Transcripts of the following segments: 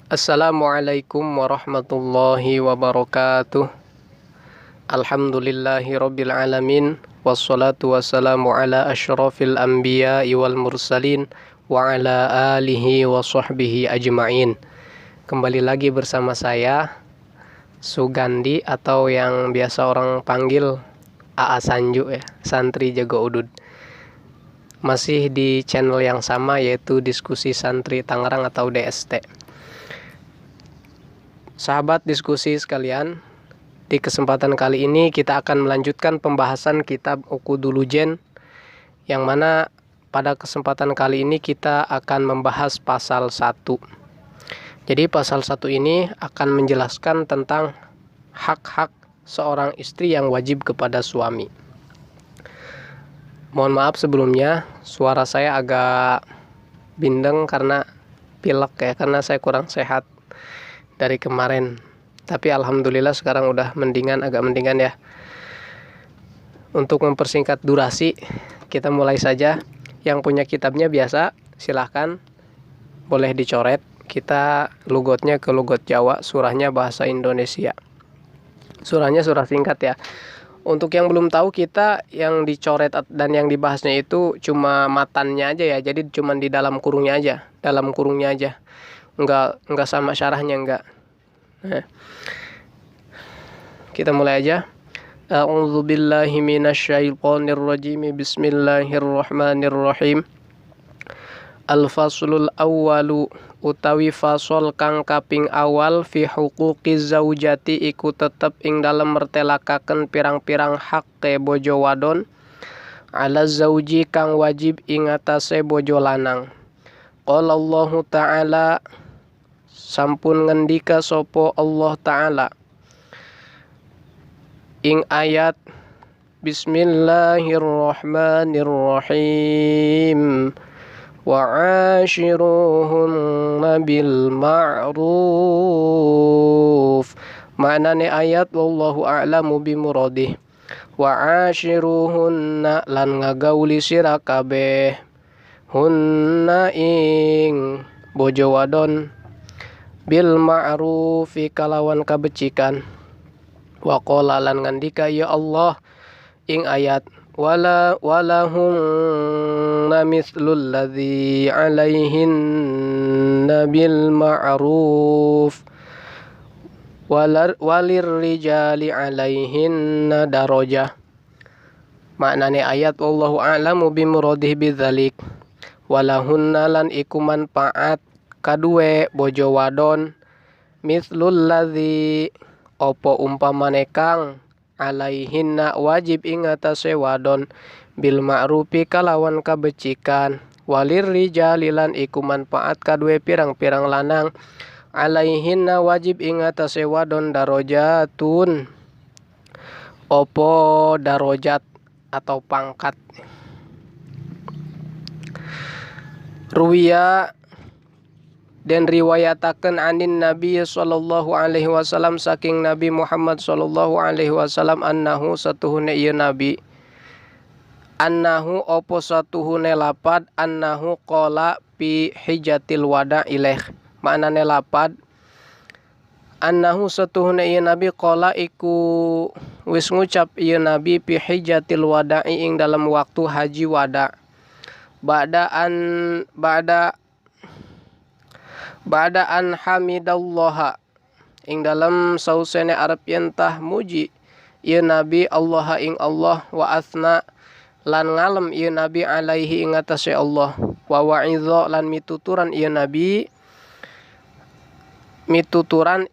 Assalamualaikum warahmatullahi wabarakatuh. Alhamdulillahi rabbil alamin. Wassalatu wassalamu ala asyrafil anbiya'i wal mursalin wa ala alihi wa sahbihi ajma'in. Kembali lagi bersama saya Sugandi, atau yang biasa orang panggil AA Sanju ya, Santri Jago Udud. Masih di channel yang sama, yaitu Diskusi Santri Tangerang atau DST. Sahabat diskusi sekalian, di kesempatan kali ini kita akan melanjutkan pembahasan kitab Uqudul-Jen, yang mana pada kesempatan kali ini kita akan membahas pasal 1. Jadi pasal 1 ini akan menjelaskan tentang hak-hak seorang istri yang wajib kepada suami. Mohon maaf sebelumnya, suara saya agak bindeng karena pilek ya, karena saya kurang sehat dari kemarin. Tapi alhamdulillah sekarang udah agak mendingan ya. Untuk mempersingkat durasi, kita mulai saja. Yang punya kitabnya biasa silahkan, boleh dicoret. Kita lugotnya ke lugot Jawa, surahnya bahasa Indonesia. Surahnya surah singkat ya. Untuk yang belum tahu, kita yang dicoret dan yang dibahasnya itu cuma matannya aja ya. Jadi cuma di dalam kurungnya aja, Enggak sama syarahnya, enggak. Nah, kita mulai aja. A'udzu billahi minasyaitonir rajim. Bismillahirrahmanirrahim. Al-faslul awwalu, utawi fasol kang kaping awal, fi huquqiz zaujati iku tetep ing dalem mertelakaken pirang-pirang hak ke bojo wadon, ala zauji kang wajib ing atase bojo lanang. Qala Allahu ta'ala, sampun ngendika sopo Allah Ta'ala ing ayat Bismillahirrahmanirrahim, wa ashiruhunna bil ma'ruf. Maknane ayat wallahu a'lamu bimuradih. Wa ashiruhunna, lan ngagauli sira kabeh, hunna ing bojo wadon, bil ma'rufi kalawan kabecikan. Wa qala, lan ngandika ya Allah ing ayat, walahum mithlul ladzi alaihinna bil ma'ruf walir rijali alaihinna darajah. Maknane ayat wallahu a'lamu bimuradih bidzalik, walahunna lan iku manfaat kadue bojo wadon, mithlul ladzi opo umpamane kang, alaihinna wajib ing atase wadon, bil ma'rufi kalawan kabecikan, walir rijali lan iku manfaat kadue pirang-pirang lanang, alaihinna wajib ing atase wadon, darajatun opo darajat atau pangkat. Ruwiya, dan riwayataken anin Nabi sallallahu alaihi wasallam, saking Nabi Muhammad sallallahu alaihi wasallam, annahu satuhune ieu nabi, annahu opo satuhune lapad, annahu qala fi hijatil wada ilaih. Maknane lapad annahu satuhune ieu nabi, qala iku wis ngucap ieu nabi, fi hijatil wada'i ing dalam waktu haji wada, Ba'da an hamidallaha, ing dalam sausene arep yentah muji ieu nabi Allah ing Allah, wa asna lan ngalem ieu nabi alaihi ing atase Allah, wa wa'idha lan mituturan ieu nabi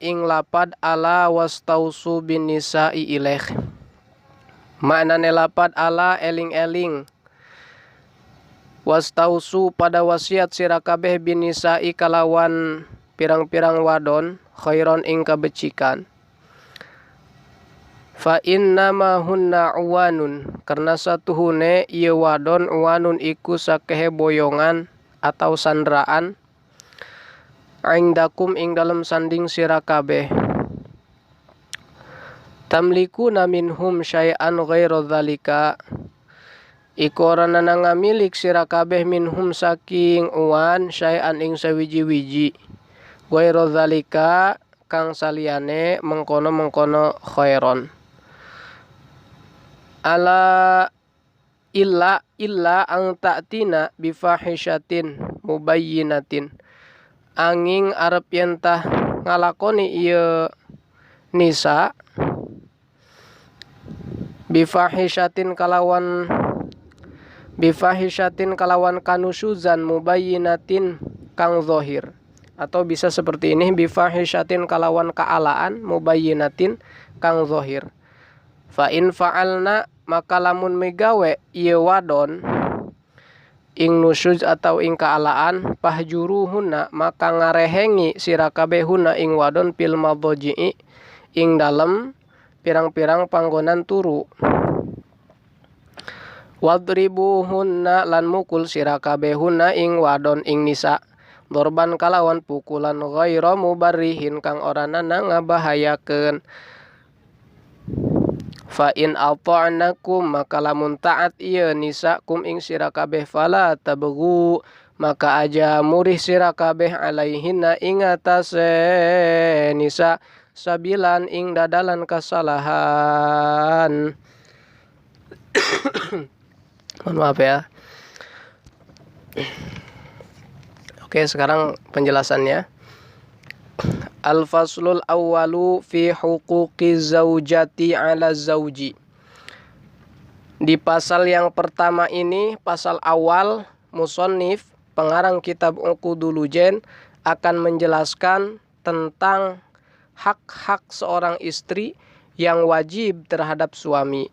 ing lapad ala wastausu bin nisa'i ilaih. Maknane lapad ala eling-eling, wastausu pada wasiat sira kabeh binisa'i kalawan pirang-pirang wadon, khairon ing kabecikan. Fa innama hunna uwanun, karena satuhune ieu wadon, uwanun iku sakehe boyongan atau sandraan, indakum ing dalam sanding sira kabeh, tamlikuna minhum syai'an ghairu dzalika, iku ora nana ngamilik sira kabeh minhum saking uwan syai'an ing sawiji-wiji, Ghairu dzalika kang saliyane mengkono-mengkono khairon. Ala illa ang ta'tina bifahishatin mubayyinatin. Anging arep yen tah ngalakoni ieu nisa bifahishatin kalawan kanusuzan mubayyinatin kang zahir, atau bisa seperti ini, bifahishatin kalawan kaalaan mubayyinatin kang zahir. Fa in fa'alna maka lamun megawe ieu wadon ing nusuz atau ing kaalaan, pahjuruhunna maka ngarehengi sira kabehuna ing wadon fil madji'i ing dalem pirang-pirang panggonan turu. Wadribuhunna lan mukul sira kabehuna ing wadon ing nisa dorban kalawan pukulan ghaira mubarrihin kang oranana ngabahayakeun. Fa in ata'nakum maka lamun taat ieu nisa kum ing sira kabeh fala tabghu maka aja murih sira kabeh alaihinna ing atase nisa sabilan ing dadalan kasalahan. Mohon maaf ya. Oke, sekarang penjelasannya. Al-faslul awwalu fi huquqi zaujati ala zauji. Di pasal yang pertama ini, pasal awal, musannif pengarang kitab Uqudul Lujen akan menjelaskan tentang hak-hak seorang istri yang wajib terhadap suami.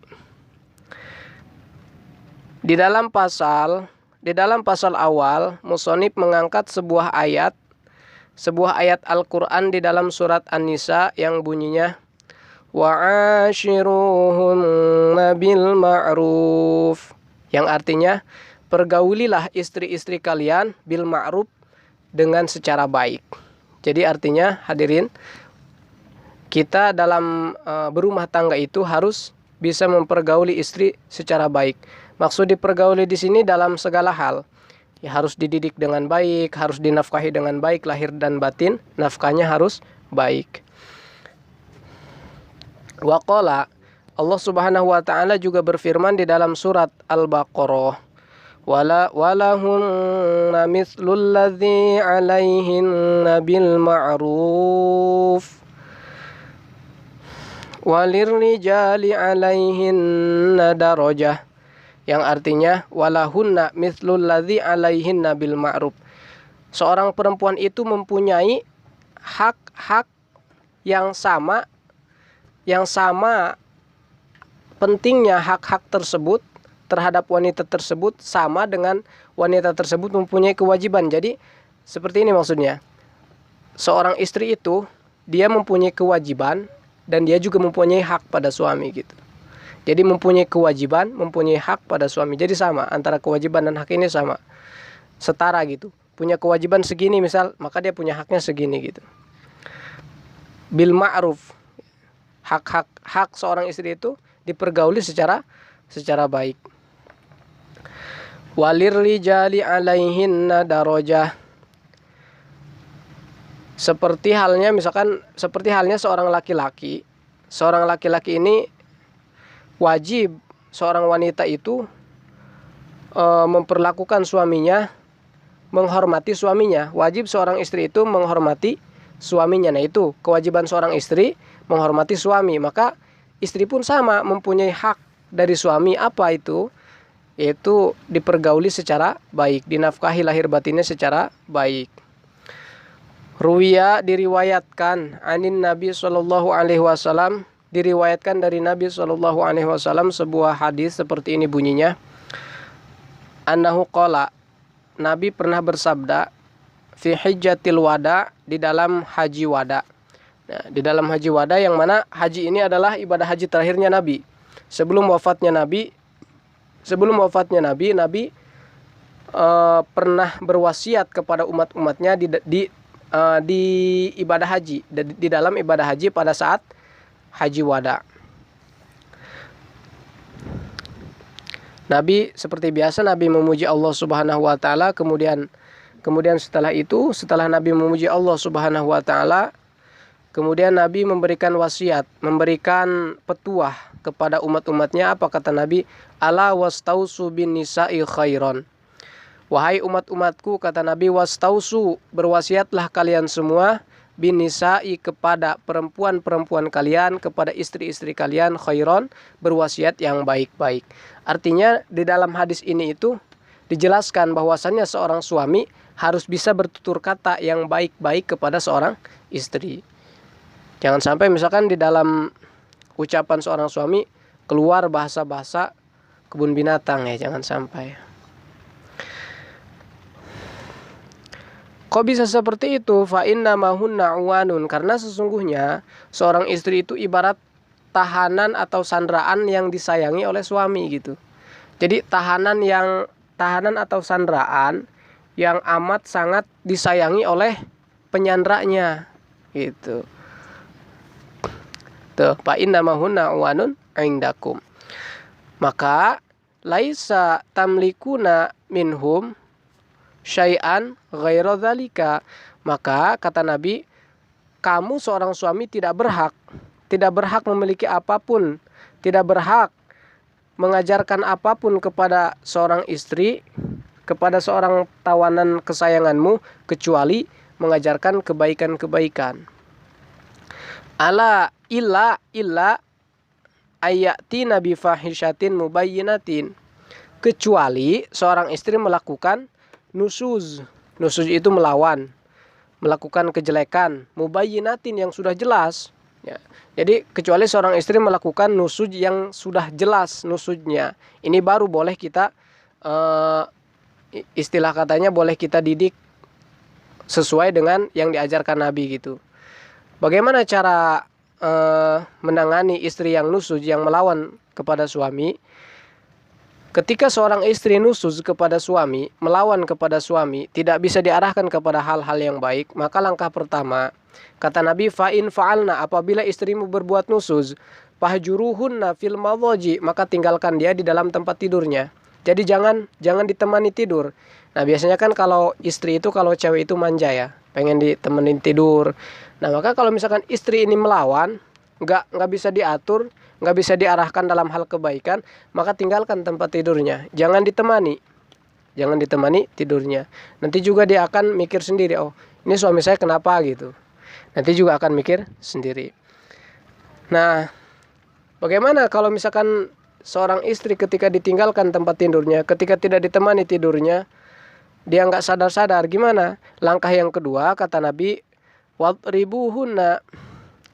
Di dalam pasal awal, musannif mengangkat sebuah ayat Al-Quran di dalam surat An-Nisa yang bunyinya wa'ashiruhunna bil ma'ruf, yang artinya pergaulilah istri-istri kalian bil ma'ruf, dengan secara baik. Jadi artinya hadirin, kita dalam berumah tangga itu harus bisa mempergauli istri secara baik. Maksud dipergauli di sini dalam segala hal. Ya, harus dididik dengan baik, harus dinafkahi dengan baik, lahir dan batin, nafkahnya harus baik. Waqala, Allah Subhanahu wa taala juga berfirman di dalam surat Al-Baqarah, walahunna mithlul ladzi 'alaihinna bil ma'ruf walirrijali 'alaihinna darajah, yang artinya walahunna mithlul ladzi 'alaihinna bil ma'ruf. Seorang perempuan itu mempunyai hak-hak yang sama pentingnya hak-hak tersebut terhadap wanita tersebut sama dengan wanita tersebut mempunyai kewajiban. Jadi seperti ini maksudnya. Seorang istri itu dia mempunyai kewajiban dan dia juga mempunyai hak pada suami gitu. Jadi mempunyai kewajiban, mempunyai hak pada suami. Jadi sama, antara kewajiban dan hak ini sama. Setara gitu. Punya kewajiban segini misal, maka dia punya haknya segini gitu. Bil ma'ruf. Hak seorang istri itu dipergauli secara baik. Walirrijali 'alaihinna darajah. Seperti halnya seorang laki-laki. Seorang laki-laki ini wajib seorang wanita itu memperlakukan suaminya, menghormati suaminya. Wajib seorang istri itu menghormati suaminya. Nah, itu kewajiban seorang istri, menghormati suami. Maka istri pun sama, mempunyai hak dari suami. Apa itu? Yaitu dipergauli secara baik, dinafkahi lahir batinnya secara baik. Ruwiya, diriwayatkan anin Nabi SAW, diriwayatkan dari Nabi SAW sebuah hadis seperti ini bunyinya. Annahu qala, Nabi pernah bersabda, fi hijjatil wada, di dalam haji wada. Nah, di dalam haji wada, yang mana haji ini adalah ibadah haji terakhirnya Nabi. Sebelum wafatnya Nabi, Nabi pernah berwasiat kepada umat-umatnya di ibadah haji, di dalam ibadah haji pada saat haji wada. Nabi seperti biasa, Nabi memuji Allah Subhanahu wa taala, kemudian Kemudian setelah itu, setelah Nabi memuji Allah Subhanahu wa taala, kemudian Nabi memberikan wasiat, memberikan petuah kepada umat-umatnya. Apa kata Nabi? Ala wastausu bin nisa'i khairon. Wahai umat-umatku, kata Nabi, wastausu, berwasiatlah kalian semua bin nisa'i, kepada perempuan-perempuan kalian, kepada istri-istri kalian, khairon, berwasiat yang baik-baik. Artinya di dalam hadis ini itu dijelaskan bahwasannya seorang suami harus bisa bertutur kata yang baik-baik kepada seorang istri. Jangan sampai misalkan di dalam ucapan seorang suami keluar bahasa-bahasa kebun binatang, ya, jangan sampai. Kok bisa seperti itu? Fa inna mahunna uwanun, karena sesungguhnya seorang istri itu ibarat tahanan atau sandraan yang disayangi oleh suami gitu. Jadi tahanan atau sandraan yang amat sangat disayangi oleh penyandranya gitu. Tuh, fa inna mahunna uwanun indakum. Maka laisa tamlikuna minhum syai'an ghairu dzalika. Maka kata Nabi, kamu seorang suami tidak berhak memiliki apapun, tidak berhak mengajarkan apapun kepada seorang istri, kepada seorang tawanan kesayanganmu, kecuali mengajarkan kebaikan-kebaikan. Ala illa ayati nabi fahishatin mubayyinatin, kecuali seorang istri melakukan nusuz itu melakukan kejelekan, mubayyinatin yang sudah jelas, ya. Jadi kecuali seorang istri melakukan nusuz yang sudah jelas nusuznya, ini baru boleh kita istilah katanya boleh kita didik sesuai dengan yang diajarkan Nabi gitu. Bagaimana cara menangani istri yang nusuz, yang melawan kepada suami? Ketika seorang istri nusuz kepada suami, melawan kepada suami, tidak bisa diarahkan kepada hal-hal yang baik, maka langkah pertama, kata Nabi, fa'in fa'alna, apabila istrimu berbuat nusuz, fahjuruhunna fil madhaji, maka tinggalkan dia di dalam tempat tidurnya. Jadi jangan ditemani tidur. Nah, biasanya kan kalau istri itu, kalau cewek itu manja ya, pengen ditemenin tidur. Nah, maka kalau misalkan istri ini melawan, nggak bisa diatur, nggak bisa diarahkan dalam hal kebaikan, maka tinggalkan tempat tidurnya. Jangan ditemani tidurnya. Nanti juga dia akan mikir sendiri, oh ini suami saya kenapa gitu. Nanti juga akan mikir sendiri. Nah, bagaimana kalau misalkan seorang istri ketika ditinggalkan tempat tidurnya, ketika tidak ditemani tidurnya, dia nggak sadar-sadar, gimana? Langkah yang kedua, kata Nabi, wadribuhunna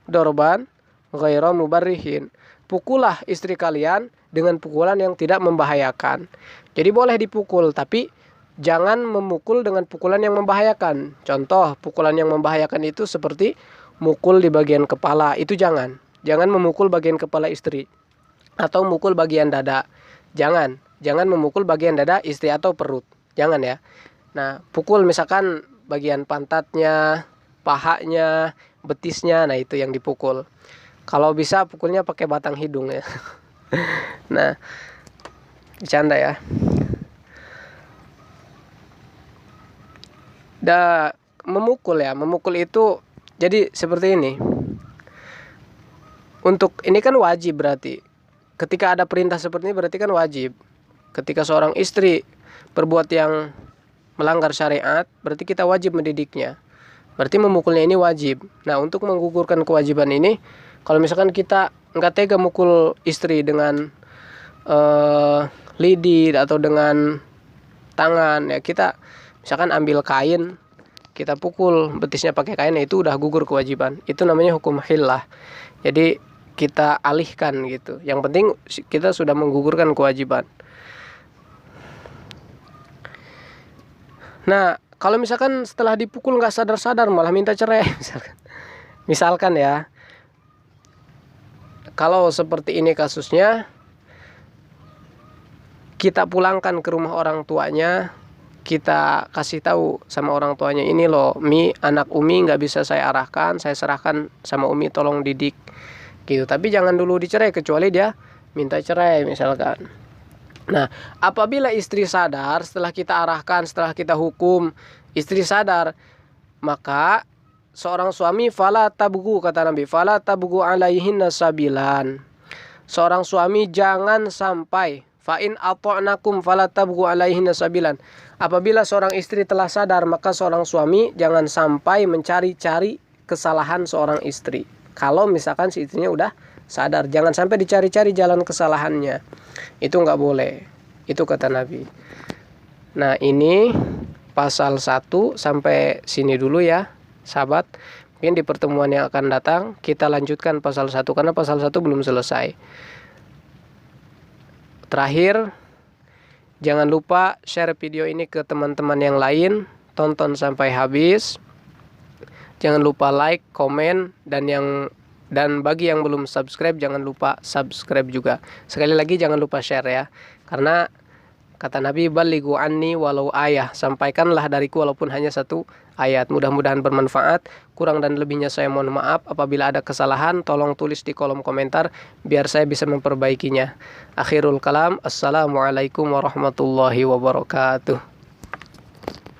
dorban ghairu mubarrihin. Pukullah istri kalian dengan pukulan yang tidak membahayakan. Jadi boleh dipukul, tapi jangan memukul dengan pukulan yang membahayakan. Contoh, pukulan yang membahayakan itu seperti mukul di bagian kepala, itu jangan memukul bagian kepala istri. Atau mukul bagian dada. Jangan memukul bagian dada istri atau perut. Jangan ya. Nah, pukul misalkan bagian pantatnya, pahanya, betisnya, nah itu yang dipukul. Kalau bisa pukulnya pakai batang hidung ya. Nah, bercanda ya. Memukul itu jadi seperti ini. Untuk ini kan wajib berarti. Ketika ada perintah seperti ini berarti kan wajib. Ketika seorang istri berbuat yang melanggar syariat, berarti kita wajib mendidiknya. Berarti memukulnya ini wajib. Nah, untuk menggugurkan kewajiban ini, kalau misalkan kita nggak tega mukul istri dengan lidi atau dengan tangan, ya kita misalkan ambil kain, kita pukul betisnya pakai kain, itu udah gugur kewajiban. Itu namanya hukum hillah. Jadi kita alihkan gitu. Yang penting kita sudah menggugurkan kewajiban. Nah, kalau misalkan setelah dipukul nggak sadar-sadar malah minta cerai, misalkan ya, kalau seperti ini kasusnya, kita pulangkan ke rumah orang tuanya, kita kasih tahu sama orang tuanya, ini loh, anak Umi nggak bisa saya arahkan, saya serahkan sama Umi, tolong didik gitu. Tapi jangan dulu dicerai kecuali dia minta cerai misalkan. Nah, apabila istri sadar setelah kita arahkan, setelah kita hukum, istri sadar, maka seorang suami fala tabgu, kata Nabi, fala tabgu alaihinna sabilan. Seorang suami jangan sampai, fa in ata'nakum fala tabgu alaihinna sabilan. Apabila seorang istri telah sadar, maka seorang suami jangan sampai mencari-cari kesalahan seorang istri. Kalau misalkan si istrinya udah sadar, jangan sampai dicari-cari jalan kesalahannya. Itu nggak boleh. Itu kata Nabi. Nah, ini pasal 1 sampai sini dulu ya, sahabat. Mungkin di pertemuan yang akan datang kita lanjutkan pasal 1 karena pasal 1 belum selesai. Terakhir, jangan lupa share video ini ke teman-teman yang lain, tonton sampai habis. Jangan lupa like, komen, dan bagi yang belum subscribe jangan lupa subscribe juga. Sekali lagi jangan lupa share ya. Karena kata Nabi, balighu anni walau ayah, sampaikanlah dariku walaupun hanya 1 ayat. Mudah-mudahan bermanfaat. Kurang dan lebihnya saya mohon maaf. Apabila ada kesalahan tolong tulis di kolom komentar biar saya bisa memperbaikinya. Akhirul kalam, assalamualaikum warahmatullahi wabarakatuh.